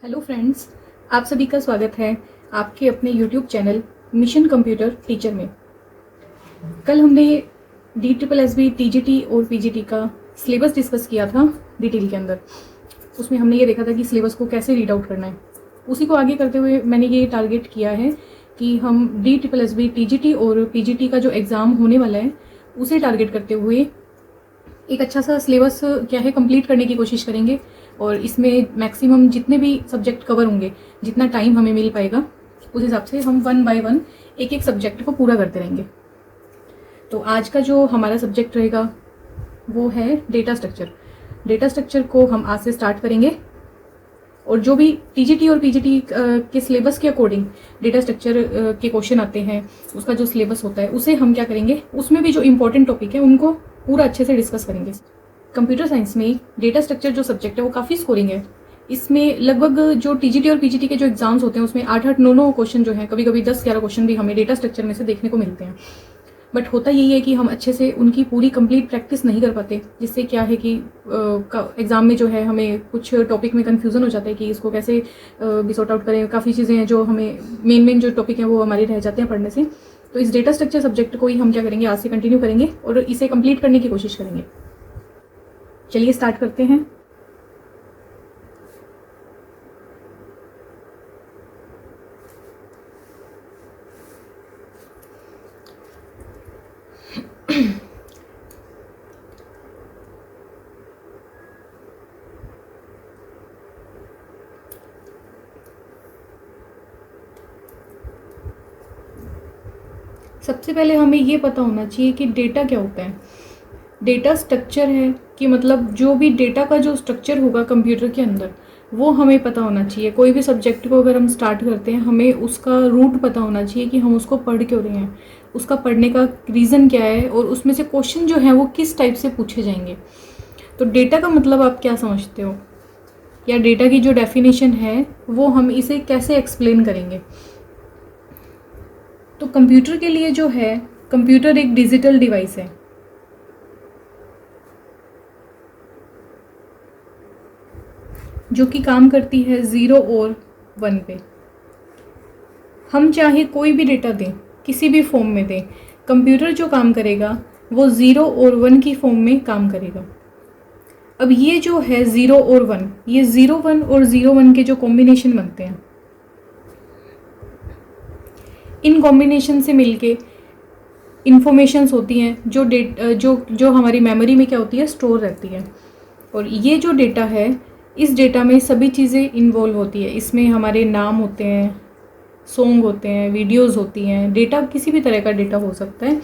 Hello friends, आप सभी का स्वागत है आपके अपने YouTube channel mission computer teacher में। कल हमने DSSB TGT और PGT का सिलेबस डिस्कस किया था डिटेल के अंदर। उसमें हमने ये देखा था कि सिलेबस को कैसे रीड आउट करना है। उसी को आगे करते हुए मैंने ये टारगेट किया है कि हम DSSB TGT और PGT का जो एग्ज़ाम होने वाला है उसे टारगेट करते हुए एक अच्छा सा सिलेबस क्या है कंप्लीट करने की कोशिश करेंगे। और इसमें मैक्सिमम जितने भी सब्जेक्ट कवर होंगे, जितना टाइम हमें मिल पाएगा, उस हिसाब से हम 1 बाय 1 एक एक सब्जेक्ट को पूरा करते रहेंगे। तो आज का जो हमारा सब्जेक्ट रहेगा वो है डेटा स्ट्रक्चर। डेटा स्ट्रक्चर को हम आज से स्टार्ट करेंगे और जो भी TGT और PGT के सिलेबस के अकॉर्डिंग डेटा स्ट्रक्चर के क्वेश्चन आते हैं, उसका जो सिलेबस होता है उसे हम क्या करेंगे, उसमें भी जो इम्पोर्टेंट टॉपिक है उनको पूरा अच्छे से डिस्कस करेंगे। कंप्यूटर साइंस में डेटा स्ट्रक्चर जो सब्जेक्ट है वो काफ़ी स्कोरिंग है। इसमें लगभग जो TGT और PGT के जो एग्जाम्स होते हैं उसमें 8-8, 9-9 क्वेश्चन जो है, कभी कभी 10-11 क्वेश्चन भी हमें डेटा स्ट्रक्चर में से देखने को मिलते हैं। बट होता यही है कि हम अच्छे से उनकी पूरी कंप्लीट प्रैक्टिस नहीं कर पाते, जिससे क्या है कि एग्ज़ाम में जो है हमें कुछ टॉपिक में कन्फ्यूज़न हो जाता है कि इसको कैसे भी सॉर्ट आउट करें। काफ़ी चीज़ें हैं जो हमें मेन जो टॉपिक हैं वो हमारे रह जाते हैं पढ़ने से। तो इस डेटा स्ट्रक्चर सब्जेक्ट को ही हम क्या करेंगे, आज से कंटिन्यू करेंगे और इसे कंप्लीट करने की कोशिश करेंगे। चलिए स्टार्ट करते हैं। सबसे पहले हमें ये पता होना चाहिए कि डेटा क्या होता है। डेटा स्ट्रक्चर है कि मतलब जो भी डेटा का जो स्ट्रक्चर होगा कंप्यूटर के अंदर, वो हमें पता होना चाहिए। कोई भी सब्जेक्ट को अगर हम स्टार्ट करते हैं, हमें उसका रूट पता होना चाहिए कि हम उसको पढ़ क्यों रहे हैं, उसका पढ़ने का रीज़न क्या है और उसमें से क्वेश्चन जो है वो किस टाइप से पूछे जाएंगे। तो डेटा का मतलब आप क्या समझते हो, या डेटा की जो डेफिनेशन है वो हम इसे कैसे एक्सप्लेन करेंगे। तो कंप्यूटर के लिए जो है, कंप्यूटर एक डिजिटल डिवाइस है जो कि काम करती है 0 और 1 पे। हम चाहे कोई भी डेटा दें, किसी भी फॉर्म में दें, कंप्यूटर जो काम करेगा वो 0 और 1 की फॉर्म में काम करेगा। अब ये जो है 0 और 1, ये 0-1 और 0-1 के जो कॉम्बिनेशन बनते हैं, इन कॉम्बिनेशन से मिलके इंफॉर्मेशंस होती हैं जो हमारी मेमोरी में क्या होती है, स्टोर रहती है। और ये जो डेटा है, इस डेटा में सभी चीज़ें इन्वॉल्व होती है। इसमें हमारे नाम होते हैं, सॉन्ग होते हैं, वीडियोस होती हैं, डेटा किसी भी तरह का डेटा हो सकता है।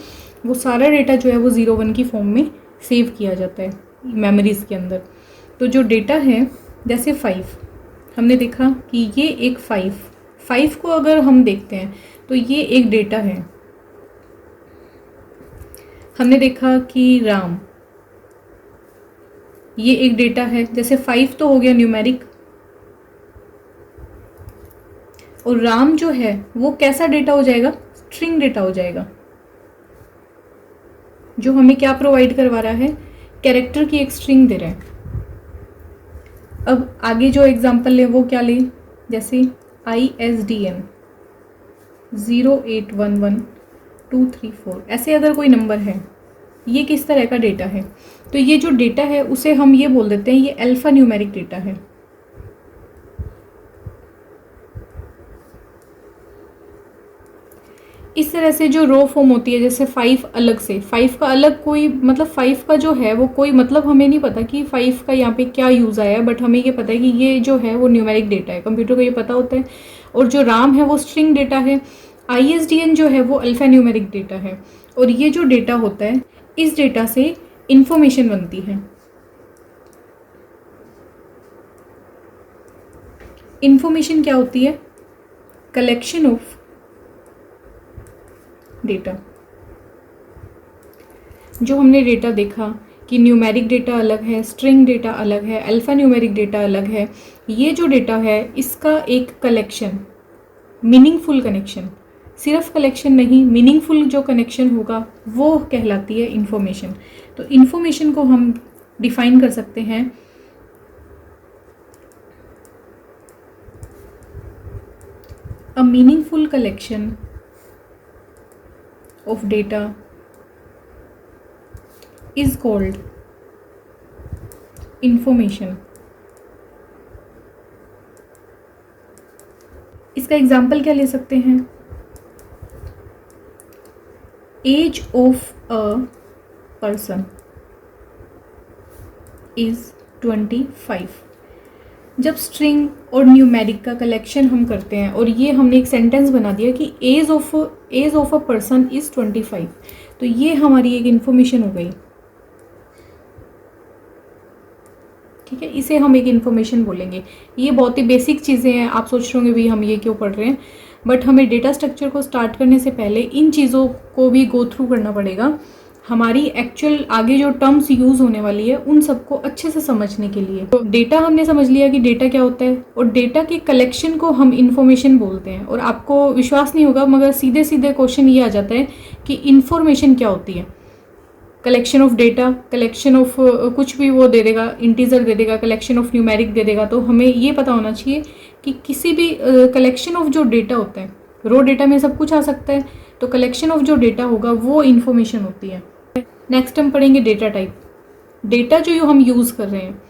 वो सारा डेटा जो है वो 0-1 की फॉर्म में सेव किया जाता है मेमोरीज़ के अंदर। तो जो डेटा है, जैसे 5, हमने देखा कि ये एक 5 को अगर हम देखते हैं तो ये एक डेटा है। हमने देखा कि राम, ये एक डेटा है। जैसे 5 तो हो गया न्यूमेरिक, और राम जो है वो कैसा डेटा हो जाएगा, स्ट्रिंग डेटा हो जाएगा, जो हमें क्या प्रोवाइड करवा रहा है, कैरेक्टर की एक स्ट्रिंग दे रहा है। अब आगे जो एग्जांपल ले वो क्या ले, जैसे ISDN 0811234, ऐसे अगर कोई नंबर है, ये किस तरह का डेटा है। तो ये जो डेटा है उसे हम ये बोल देते हैं, ये अल्फा न्यूमेरिक डेटा है। इस तरह से जो रो फॉर्म होती है, जैसे 5 अलग से, 5 का अलग कोई मतलब 5 का जो है वो कोई मतलब हमें नहीं पता कि 5 का यहाँ पे क्या यूज़ आया है, बट हमें ये पता है कि ये जो है वो न्यूमेरिक डेटा है, कंप्यूटर को ये पता होता है। और जो राम है वो स्ट्रिंग डेटा है, ISDN जो है वो अल्फा न्यूमेरिक डेटा है। और ये जो डेटा होता है, इस डेटा से इंफॉर्मेशन बनती है। इंफॉर्मेशन क्या होती है, कलेक्शन ऑफ डेटा। जो हमने डेटा देखा कि न्यूमेरिक डेटा अलग है, स्ट्रिंग डेटा अलग है, अल्फा न्यूमेरिक डेटा अलग है। ये जो डेटा है इसका एक कलेक्शन, मीनिंगफुल कनेक्शन, सिर्फ कलेक्शन नहीं, मीनिंगफुल जो कनेक्शन होगा वो कहलाती है इंफॉर्मेशन। तो इंफॉर्मेशन को हम डिफाइन कर सकते हैं A meaningful collection of data is called information. इसका एग्जाम्पल क्या ले सकते हैं? Age of a person is 25. जब स्ट्रिंग और न्यूमेरिक का कलेक्शन हम करते हैं और ये हमने एक सेंटेंस बना दिया कि age of a person is 25, तो ये हमारी एक इन्फॉर्मेशन हो गई. ठीक है, इसे हम एक इन्फॉर्मेशन बोलेंगे. ये बहुत ही बेसिक चीज़ें हैं. आप सोच रहे होंगे भाई हम ये क्यों पढ़ रहे हैं, बट हमें डेटा स्ट्रक्चर को स्टार्ट करने से पहले इन चीज़ों को भी गो थ्रू करना पड़ेगा, हमारी एक्चुअल आगे जो टर्म्स यूज़ होने वाली है उन सबको अच्छे से समझने के लिए. तो डेटा हमने समझ लिया कि डेटा क्या होता है, और डेटा के कलेक्शन को हम इन्फॉर्मेशन बोलते हैं. और आपको विश्वास नहीं होगा मगर सीधे सीधे क्वेश्चन ये आ जाता है कि इन्फॉर्मेशन क्या होती है. Collection of data, collection of कुछ भी वो दे देगा, इंटीजर दे देगा, कलेक्शन ऑफ न्यूमेरिक दे देगा. तो हमें ये पता होना चाहिए कि किसी भी कलेक्शन ऑफ जो डेटा होता है, रो डेटा में सब कुछ आ सकता है, तो कलेक्शन ऑफ जो डेटा होगा वो इन्फॉर्मेशन होती है. नेक्स्ट हम पढ़ेंगे डेटा टाइप. डेटा जो हम यूज़ कर रहे हैं,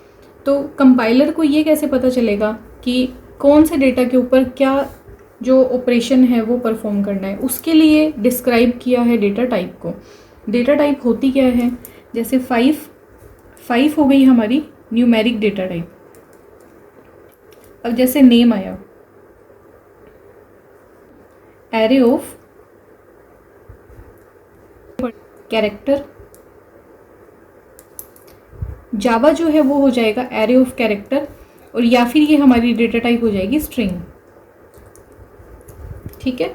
तो कंपाइलर को ये कैसे पता चलेगा कि कौन से डेटा के ऊपर क्या जो ऑपरेशन है वो परफॉर्म करना है. उसके लिए डिस्क्राइब किया है डेटा टाइप को. डेटा टाइप होती क्या है, जैसे 5 हो गई हमारी न्यूमेरिक डेटा टाइप. अब जैसे नेम आया, एरे ऑफ कैरेक्टर. जावा जो है वो हो जाएगा एरे ऑफ कैरेक्टर, और या फिर ये हमारी डेटा टाइप हो जाएगी स्ट्रिंग. ठीक है,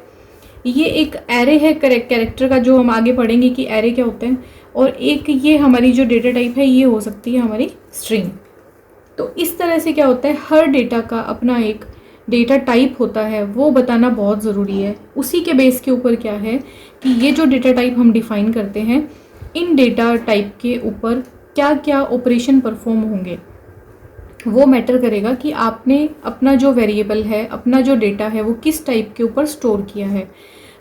ये एक एरे है कैरेक्टर का, जो हम आगे पढ़ेंगे कि एरे क्या होते हैं. और एक ये हमारी जो डेटा टाइप है ये हो सकती है हमारी स्ट्रिंग. तो इस तरह से क्या होता है, हर डेटा का अपना एक डेटा टाइप होता है, वो बताना बहुत ज़रूरी है. उसी के बेस के ऊपर क्या है कि ये जो डेटा टाइप हम डिफाइन करते हैं, इन डेटा टाइप के ऊपर क्या क्या ऑपरेशन परफॉर्म होंगे, वो मैटर करेगा कि आपने अपना जो वेरिएबल है, अपना जो डेटा है, वो किस टाइप के ऊपर स्टोर किया है.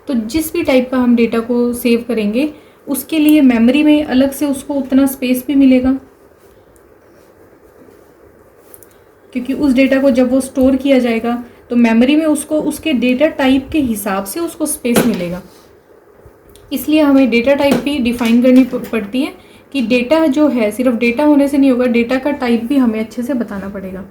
तो जिस भी टाइप का हम डेटा को सेव करेंगे, उसके लिए मेमोरी में अलग से उसको उतना स्पेस भी मिलेगा, क्योंकि उस डेटा को जब वो स्टोर किया जाएगा तो मेमोरी में उसको उसके डेटा टाइप के हिसाब से उसको स्पेस मिलेगा. इसलिए हमें डेटा टाइप भी डिफाइन करनी पड़ती है कि डेटा जो है सिर्फ डेटा होने से नहीं होगा, डेटा का टाइप भी हमें अच्छे से बताना पड़ेगा.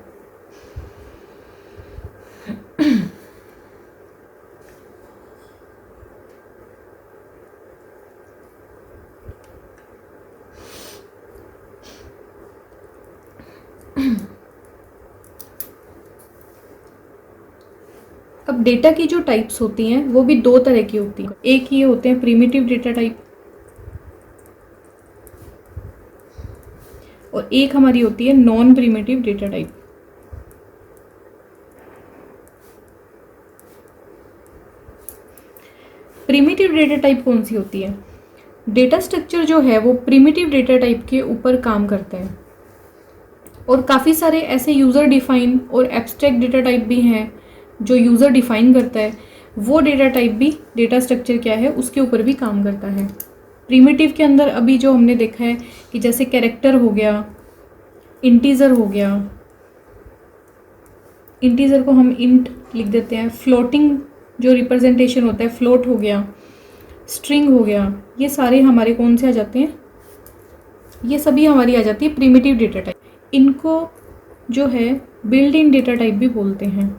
अब डेटा की जो टाइप्स होती हैं वो भी दो तरह की होती हैं. एक ये होते हैं प्रिमिटिव डेटा टाइप, और एक हमारी होती है non primitive data type. Primitive data type कौन सी होती है? डेटा स्ट्रक्चर जो है वो प्रिमिटिव डेटा टाइप के ऊपर काम करता है. और काफ़ी सारे ऐसे यूज़र डिफाइन और एब्स्ट्रैक्ट डेटा टाइप भी हैं जो यूज़र डिफाइन करता है. वो डेटा टाइप भी डेटा स्ट्रक्चर क्या है उसके ऊपर भी काम करता है. प्रिमिटिव के अंदर अभी जो हमने देखा है कि जैसे कैरेक्टर हो गया, इंटीजर हो गया, इंटीजर को हम इंट लिख देते हैं, फ्लोटिंग जो रिप्रेजेंटेशन होता है फ्लोट हो गया, स्ट्रिंग हो गया, ये सारे हमारे कौन से आ जाते हैं, ये सभी हमारी आ जाती है प्रिमिटिव डेटा टाइप. इनको जो है बिल्ट इन डेटा टाइप भी बोलते हैं.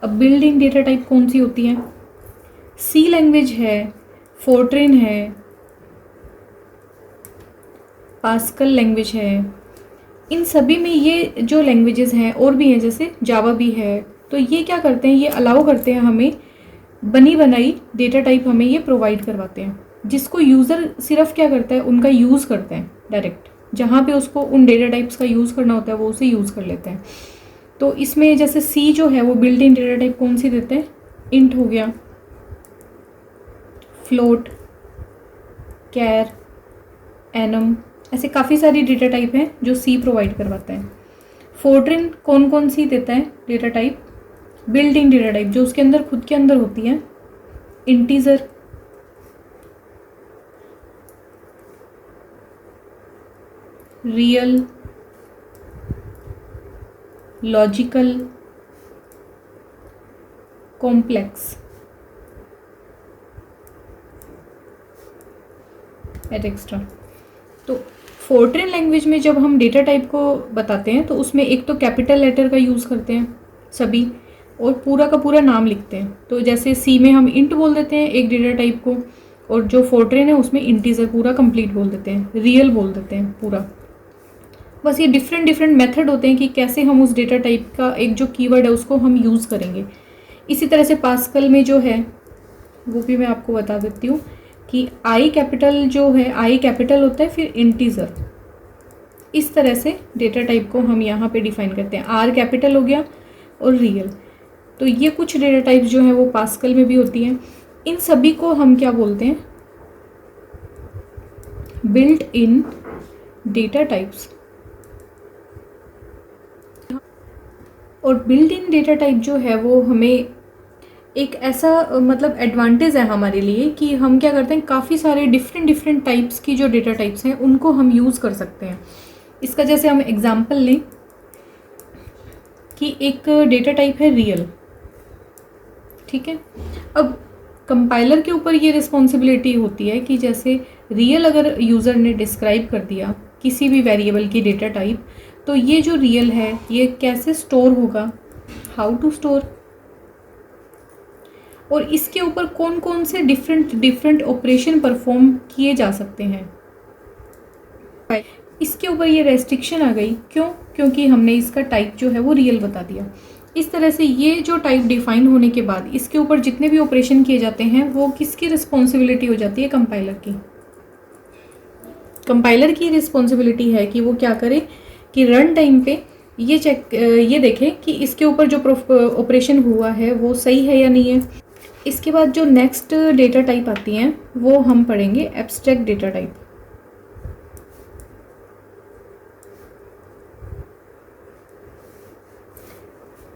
अब बिल्ट इन डेटा टाइप कौन सी होती है? सी लैंग्वेज है, फोर्ट्रेन है, पास्कल लैंग्वेज है. इन सभी में ये जो लैंग्वेजेस हैं और भी हैं, जैसे जावा भी है, तो ये क्या करते हैं, ये अलाउ करते हैं हमें बनी बनाई डेटा टाइप हमें ये प्रोवाइड करवाते हैं, जिसको यूज़र सिर्फ क्या करता है उनका यूज़ करते हैं डायरेक्ट. जहाँ पे उसको उन डेटा टाइप्स का यूज़ करना होता है वो उसे यूज़ कर लेते हैं. तो इसमें जैसे सी जो है वो बिल्ट इन डेटा टाइप कौन सी देते हैं, इंट हो गया, फ्लोट, कैर, एनम, ऐसे काफ़ी सारी डेटा टाइप हैं जो सी प्रोवाइड करवाता है. फोर्ट्रिन कौन कौन सी देता है data type? Built in data type, जो उसके अंदर खुद के अंदर होती है, integer, real, logical, complex, extra. तो फोर्ट्रिन लैंग्वेज में जब हम डेटा टाइप को बताते हैं तो उसमें एक तो कैपिटल लेटर का यूज़ करते हैं सभी, और पूरा का पूरा नाम लिखते हैं। तो जैसे सी में हम इंट बोल देते हैं एक डेटा टाइप को, और जो फोर्ट्रिन है उसमें इंटीजर पूरा कंप्लीट बोल देते हैं, रियल बोल देते हैं पूरा। बस ये डिफरेंट डिफरेंट मेथड होते हैं कि कैसे हम उस डेटा टाइप का एक जो कीवर्ड है उसको हम यूज़ करेंगे। इसी तरह से पास्कल में जो है वो भी मैं आपको बता देती हूँ कि आई कैपिटल जो है, आई कैपिटल होता है फिर इंटीजर, इस तरह से डेटा टाइप को हम यहाँ पे डिफाइन करते हैं। आर कैपिटल हो गया और रियल। तो ये कुछ डेटा टाइप जो है वो पास्कल में भी होती हैं। इन सभी को हम क्या बोलते हैं? Built in data types. और बिल्ट इन डेटा टाइप जो है वो हमें एक ऐसा मतलब एडवांटेज है हमारे लिए कि हम क्या करते हैं, काफ़ी सारे डिफरेंट डिफरेंट टाइप्स की जो डेटा टाइप्स हैं उनको हम यूज़ कर सकते हैं। इसका जैसे हम एग्जांपल लें कि एक डेटा टाइप है रियल, ठीक है। अब कंपाइलर के ऊपर ये रिस्पॉन्सिबिलिटी होती है कि जैसे रियल अगर यूज़र ने डिस्क्राइब कर दिया किसी भी वेरिएबल की डेटा टाइप, तो ये जो रियल है ये कैसे स्टोर होगा, हाउ टू स्टोर, और इसके ऊपर कौन कौन से डिफरेंट डिफरेंट ऑपरेशन परफॉर्म किए जा सकते हैं। इसके ऊपर ये रेस्ट्रिक्शन आ गई, क्यों? क्योंकि हमने इसका टाइप जो है वो रियल बता दिया। इस तरह से ये जो टाइप डिफाइन होने के बाद इसके ऊपर जितने भी ऑपरेशन किए जाते हैं वो किसकी रिस्पॉन्सिबिलिटी हो जाती है? कंपाइलर की। कंपाइलर की रिस्पॉन्सिबिलिटी है कि वो क्या करे कि रन टाइम पे ये देखे कि इसके ऊपर जो ऑपरेशन हुआ है वो सही है या नहीं है। इसके बाद जो नेक्स्ट डेटा टाइप आती हैं वो हम पढ़ेंगे एब्स्ट्रैक्ट डेटा टाइप।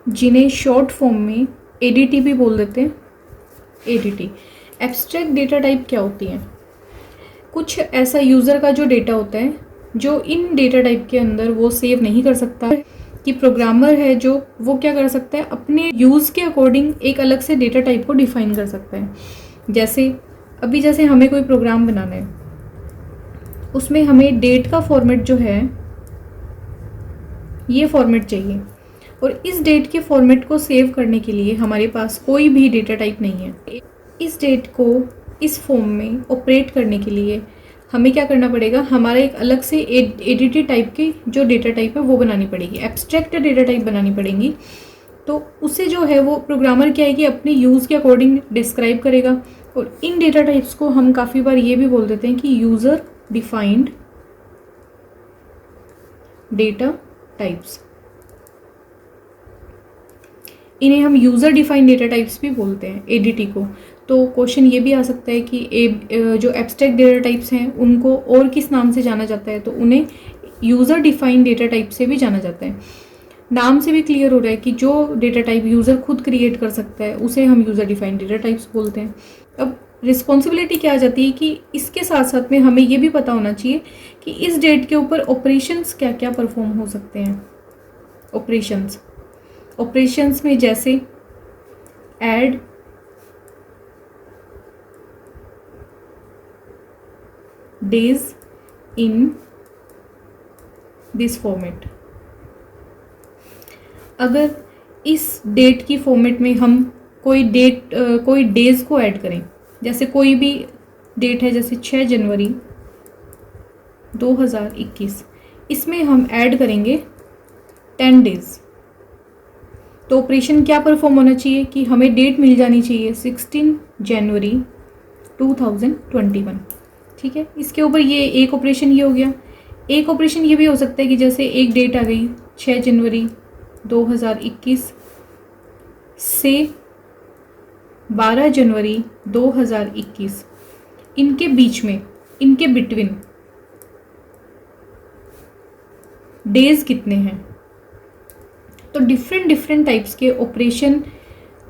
जिन्हें शॉर्ट फॉर्म में एडीटी भी बोल देते हैं, एडीटी। एब्स्ट्रैक्ट डेटा टाइप क्या होती हैं? कुछ ऐसा यूज़र का जो डेटा होता है जो इन डेटा टाइप के अंदर वो सेव नहीं कर सकता, कि प्रोग्रामर है जो वो क्या कर सकता है, अपने यूज़ के अकॉर्डिंग एक अलग से डेटा टाइप को डिफाइन कर सकता है। जैसे हमें कोई प्रोग्राम बनाना है, उसमें हमें डेट का फॉर्मेट जो है ये फॉर्मेट चाहिए, और इस डेट के फॉर्मेट को सेव करने के लिए हमारे पास कोई भी डेटा टाइप नहीं है। इस डेट को इस फॉर्म में ऑपरेट करने के लिए हमें क्या करना पड़ेगा, हमारा एक अलग से एडीटी टाइप की जो डेटा टाइप है वो बनानी पड़ेगी, एब्स्ट्रैक्ट डेटा टाइप बनानी पड़ेगी। तो उसे जो है वो प्रोग्रामर क्या है कि अपने यूज़ के अकॉर्डिंग डिस्क्राइब करेगा। और इन डेटा टाइप्स को हम काफ़ी बार ये भी बोल देते हैं कि यूज़र डिफाइंड डेटा टाइप्स। इन्हें हम यूज़र डिफाइंड डेटा टाइप्स भी बोलते हैं, एडीटी को। तो क्वेश्चन ये भी आ सकता है कि जो एब्स्ट्रैक्ट डेटा टाइप्स हैं उनको और किस नाम से जाना जाता है, तो उन्हें यूज़र डिफाइंड डेटा टाइप से भी जाना जाता है। नाम से भी क्लियर हो रहा है कि जो डेटा टाइप यूज़र खुद क्रिएट कर सकता है उसे हम यूज़र डिफाइंड डेटा टाइप्स बोलते हैं। अब रिस्पॉन्सिबिलिटी क्या आ जाती है कि इसके साथ साथ में हमें ये भी पता होना चाहिए कि इस डेट के ऊपर ऑपरेशंस क्या क्या परफॉर्म हो सकते हैं। ऑपरेशंस में जैसे add, days in this format. अगर इस डेट की फॉर्मेट में हम कोई डेज को ऐड करें, जैसे कोई भी डेट है जैसे 6 जनवरी 2021, इसमें हम ऐड करेंगे 10 डेज, तो ऑपरेशन क्या परफॉर्म होना चाहिए कि हमें डेट मिल जानी चाहिए 16 जनवरी 2021। ठीक है, इसके ऊपर ये एक ऑपरेशन ये हो गया। एक ऑपरेशन ये भी हो सकता है कि जैसे एक डेट आ गई 6 जनवरी 2021 से 12 जनवरी 2021, इनके बीच में, इनके बिटवीन डेज कितने हैं, तो डिफरेंट डिफरेंट टाइप्स के ऑपरेशन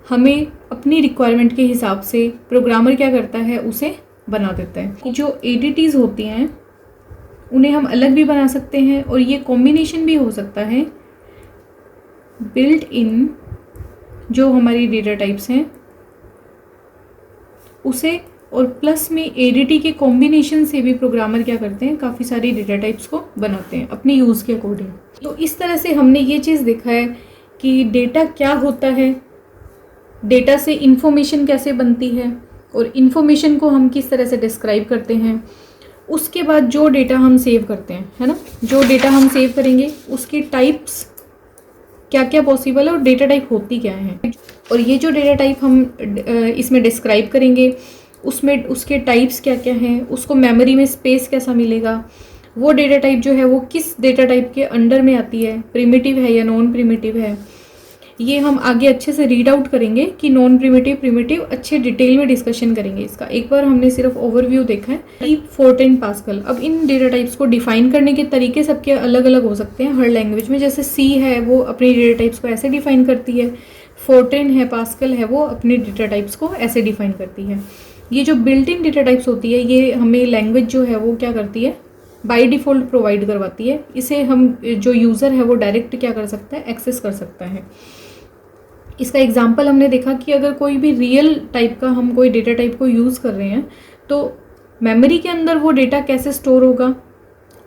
हमें अपनी रिक्वायरमेंट के हिसाब से प्रोग्रामर क्या करता है, उसे बना देता है। जो एडिटीज़ होती हैं उन्हें हम अलग भी बना सकते हैं और ये कॉम्बिनेशन भी हो सकता है बिल्ट इन जो हमारी डेटा टाइप्स हैं उसे, और प्लस में एडीटी के कॉम्बिनेशन से भी प्रोग्रामर क्या करते हैं, काफ़ी सारी डेटा टाइप्स को बनाते हैं अपने यूज़ के अकॉर्डिंग। तो इस तरह से हमने ये चीज़ देखा है कि डेटा क्या होता है, डेटा से इंफॉर्मेशन कैसे बनती है और इन्फॉर्मेशन को हम किस तरह से डिस्क्राइब करते हैं। उसके बाद जो डेटा हम सेव करते हैं, है ना, जो डेटा हम सेव करेंगे उसकी टाइप्स क्या क्या पॉसिबल है और डेटा टाइप होती क्या है, और ये जो डेटा टाइप हम इसमें डिस्क्राइब करेंगे उसमें उसके टाइप्स क्या क्या हैं, उसको मेमोरी में स्पेस कैसा मिलेगा, वो डेटा टाइप जो है वो किस डेटा टाइप के अंडर में आती है, प्रिमिटिव है या नॉन प्रिमिटिव है, ये हम आगे अच्छे से रीड आउट करेंगे कि नॉन प्रिमिटिव प्रिमिटिव अच्छे डिटेल में डिस्कशन करेंगे इसका। एक बार हमने सिर्फ ओवरव्यू देखा है। Type फोर्टेन pascal. अब इन डेटा टाइप्स को डिफाइन करने के तरीके सबके अलग अलग हो सकते हैं हर लैंग्वेज में। जैसे सी है वो अपनी डेटा टाइप्स को ऐसे डिफाइन करती है, फोर्टेन है, पास्कल है, वो अपने डेटा टाइप्स को ऐसे डिफाइन करती है। ये जो बिल्ट इन डेटा टाइप्स होती है ये हमें लैंग्वेज जो है वो क्या करती है, बाय डिफ़ॉल्ट प्रोवाइड करवाती है। इसे हम जो यूज़र है वो डायरेक्ट क्या कर सकता है, एक्सेस कर सकता है। इसका एग्जांपल हमने देखा कि अगर कोई भी रियल टाइप का हम कोई डेटा टाइप को यूज़ कर रहे हैं तो मेमोरी के अंदर वो डेटा कैसे स्टोर होगा,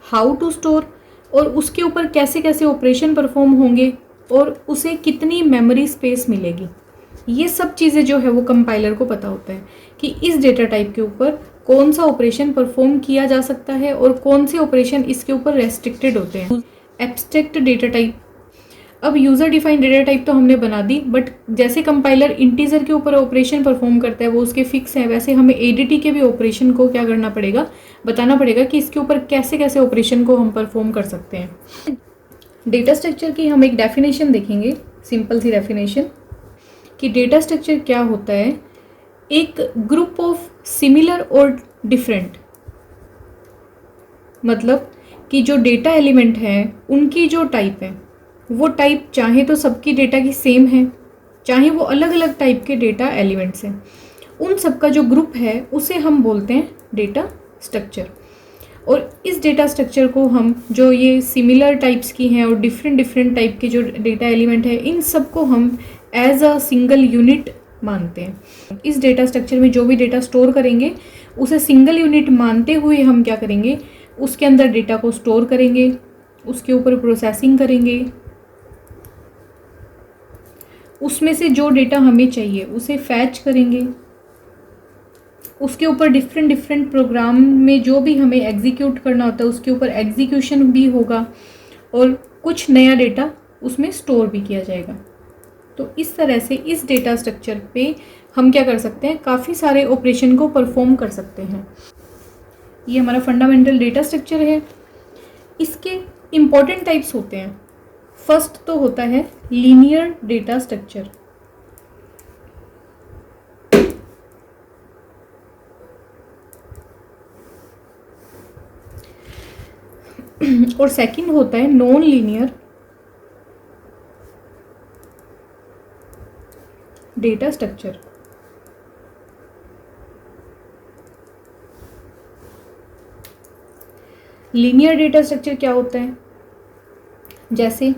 हाउ टू स्टोर, और उसके ऊपर कैसे कैसे ऑपरेशन परफॉर्म होंगे और उसे कितनी मेमोरी स्पेस मिलेगी, ये सब चीज़ें जो है वो कंपाइलर को पता होता है कि इस डेटा टाइप के ऊपर कौन सा ऑपरेशन परफॉर्म किया जा सकता है और कौन से ऑपरेशन इसके ऊपर रेस्ट्रिक्टेड होते हैं। Abstract data type. अब यूज़र डिफाइंड डेटा टाइप तो हमने बना दी, बट जैसे कंपाइलर इंटीजर के ऊपर ऑपरेशन परफॉर्म करता है वो उसके फिक्स है, वैसे हमें एडीटी के भी ऑपरेशन को क्या करना पड़ेगा, बताना पड़ेगा कि इसके ऊपर कैसे कैसे ऑपरेशन को हम परफॉर्म कर सकते हैं। डेटा स्ट्रक्चर की हम एक डेफिनेशन देखेंगे, सिंपल सी डेफिनेशन कि डेटा स्ट्रक्चर क्या होता है, एक ग्रुप ऑफ सिमिलर और डिफरेंट, मतलब कि जो डेटा एलिमेंट है उनकी जो टाइप है वो टाइप चाहे तो सबकी डेटा की सेम है, चाहे वो अलग अलग टाइप के डेटा एलिमेंट्स हैं, उन सबका जो ग्रुप है उसे हम बोलते हैं डेटा स्ट्रक्चर। और इस डेटा स्ट्रक्चर को हम जो ये सिमिलर टाइप्स की हैं और डिफरेंट डिफरेंट टाइप के जो डेटा एलिमेंट है इन सबको हम एज अ सिंगल यूनिट मानते हैं। इस डेटा स्ट्रक्चर में जो भी डेटा स्टोर करेंगे उसे सिंगल यूनिट मानते हुए हम क्या करेंगे, उसके अंदर डेटा को स्टोर करेंगे, उसके ऊपर प्रोसेसिंग करेंगे, उसमें से जो डेटा हमें चाहिए उसे फैच करेंगे, उसके ऊपर डिफरेंट डिफरेंट प्रोग्राम में जो भी हमें एग्जीक्यूट करना होता है उसके ऊपर एग्जीक्यूशन भी होगा और कुछ नया डेटा उसमें स्टोर भी किया जाएगा। तो इस तरह से इस डेटा स्ट्रक्चर पे हम क्या कर सकते हैं, काफ़ी सारे ऑपरेशन को परफॉर्म कर सकते हैं। ये हमारा फंडामेंटल डेटा स्ट्रक्चर है। इसके इम्पॉर्टेंट टाइप्स होते हैं। फर्स्ट तो होता है लीनियर डेटा स्ट्रक्चर, और सेकंड होता है non linear data structure. Linear data structure क्या होता है, जैसे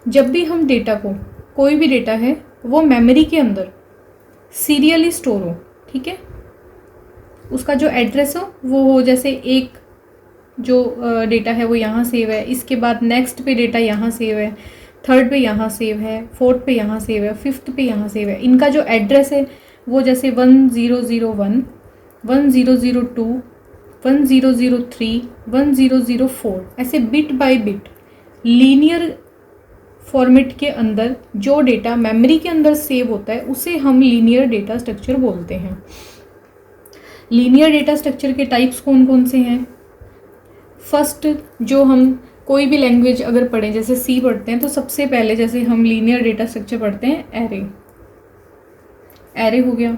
जब भी हम डेटा को, कोई भी डेटा है वो मेमोरी के अंदर सीरियली स्टोर हो, ठीक है, उसका जो एड्रेस हो वो हो, जैसे एक जो डेटा है वो यहाँ सेव है, इसके बाद नेक्स्ट पे डेटा यहाँ सेव है, थर्ड पे यहाँ सेव है, फोर्थ पे यहाँ सेव है, फिफ्थ पे यहाँ सेव है, इनका जो एड्रेस है वो जैसे 1001, 1002, 1003, 1004 ऐसे bit by bit linear format के अंदर जो डेटा मेमोरी के अंदर सेव होता है उसे हम लीनियर डेटा स्ट्रक्चर बोलते हैं। लीनियर डेटा स्ट्रक्चर के टाइप्स कौन कौन से हैं? फर्स्ट, जो हम कोई भी लैंग्वेज अगर पढ़ें, जैसे सी पढ़ते हैं तो सबसे पहले जैसे हम लीनियर डेटा स्ट्रक्चर पढ़ते हैं एरे, एरे हो गया।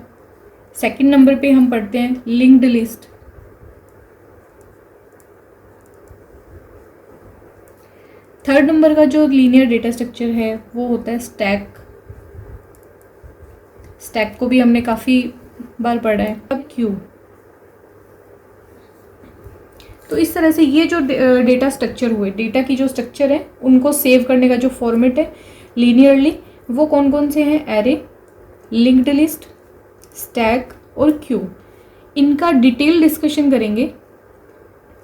सेकंड नंबर पे हम पढ़ते हैं लिंक्ड लिस्ट, थर्ड नंबर का जो लीनियर डेटा स्ट्रक्चर है वो होता है स्टैक। स्टैक को भी हमने काफ़ी बार पढ़ा है। अब क्यू। तो इस तरह से ये जो डेटा स्ट्रक्चर हुए, डेटा की जो स्ट्रक्चर है उनको सेव करने का जो फॉर्मेट है लीनियरली, वो कौन कौन से हैं? एरे, लिंक्ड लिस्ट, स्टैक और क्यू। इनका डिटेल डिस्कशन करेंगे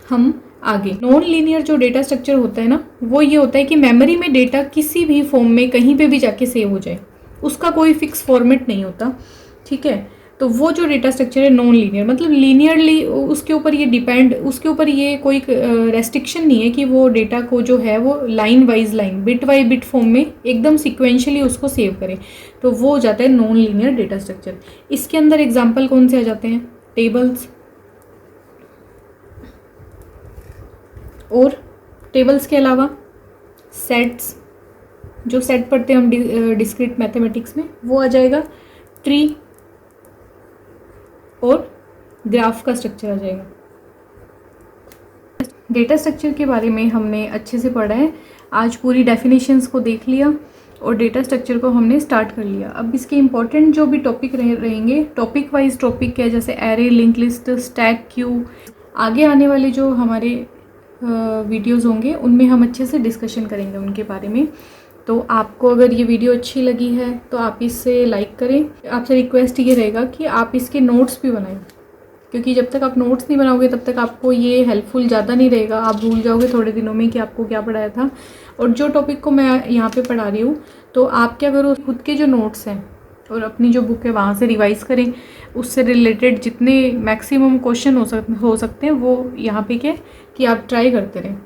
हम आगे। नॉन लीनियर जो डेटा स्ट्रक्चर होता है ना, वो ये होता है कि मेमोरी में डेटा किसी भी फॉर्म में कहीं पे भी जाके सेव हो जाए, उसका कोई फिक्स फॉर्मेट नहीं होता, ठीक है। तो वो जो डेटा स्ट्रक्चर है नॉन लीनियर, मतलब लीनियरली उसके ऊपर ये डिपेंड, उसके ऊपर ये कोई रेस्ट्रिक्शन नहीं है कि वो डेटा को जो है वो line wise line, bit by bit form में एकदम सिक्वेंशली उसको सेव करें, तो वो हो जाता है नॉन लीनियर डेटा स्ट्रक्चर। इसके अंदर एग्जाम्पल कौन से आ जाते हैं? टेबल्स, और टेबल्स के अलावा सेट्स, जो सेट पढ़ते हैं हम डिस्क्रीट मैथमेटिक्स में, वो आ जाएगा। ट्री और ग्राफ का स्ट्रक्चर आ जाएगा। डेटा स्ट्रक्चर के बारे में हमने अच्छे से पढ़ा है, आज पूरी डेफिनेशंस को देख लिया और डेटा स्ट्रक्चर को हमने स्टार्ट कर लिया। अब इसके इंपॉर्टेंट जो भी टॉपिक रहेंगे, टॉपिक वाइज टॉपिक है, जैसे array, link list, stack, Q, आगे आने वाले जो हमारे वीडियोज़ होंगे उनमें हम अच्छे से डिस्कशन करेंगे उनके बारे में। तो आपको अगर ये वीडियो अच्छी लगी है तो आप इसे लाइक करें। आपसे रिक्वेस्ट ये रहेगा कि आप इसके नोट्स भी बनाएं, क्योंकि जब तक आप नोट्स नहीं बनाओगे तब तक आपको ये हेल्पफुल ज़्यादा नहीं रहेगा, आप भूल जाओगे थोड़े दिनों में कि आपको क्या पढ़ाया था। और जो टॉपिक को मैं यहाँ पे पढ़ा रही हूँ, तो आप क्या करो, खुद के जो नोट्स हैं और अपनी जो बुक है वहाँ से रिवाइज़ करें, उससे रिलेटेड जितने मैक्सिमम क्वेश्चन हो सकते हैं वो यहाँ पे के कि आप ट्राई करते रहें।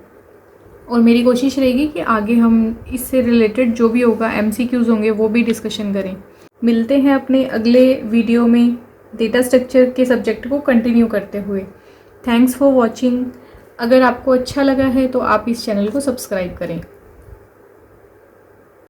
और मेरी कोशिश रहेगी कि आगे हम इससे रिलेटेड जो भी होगा, MCQs होंगे, वो भी डिस्कशन करें। मिलते हैं अपने अगले वीडियो में डेटा स्ट्रक्चर के सब्जेक्ट को कंटिन्यू करते हुए। Thanks for watching. अगर आपको अच्छा लगा है तो आप इस चैनल को सब्सक्राइब करें।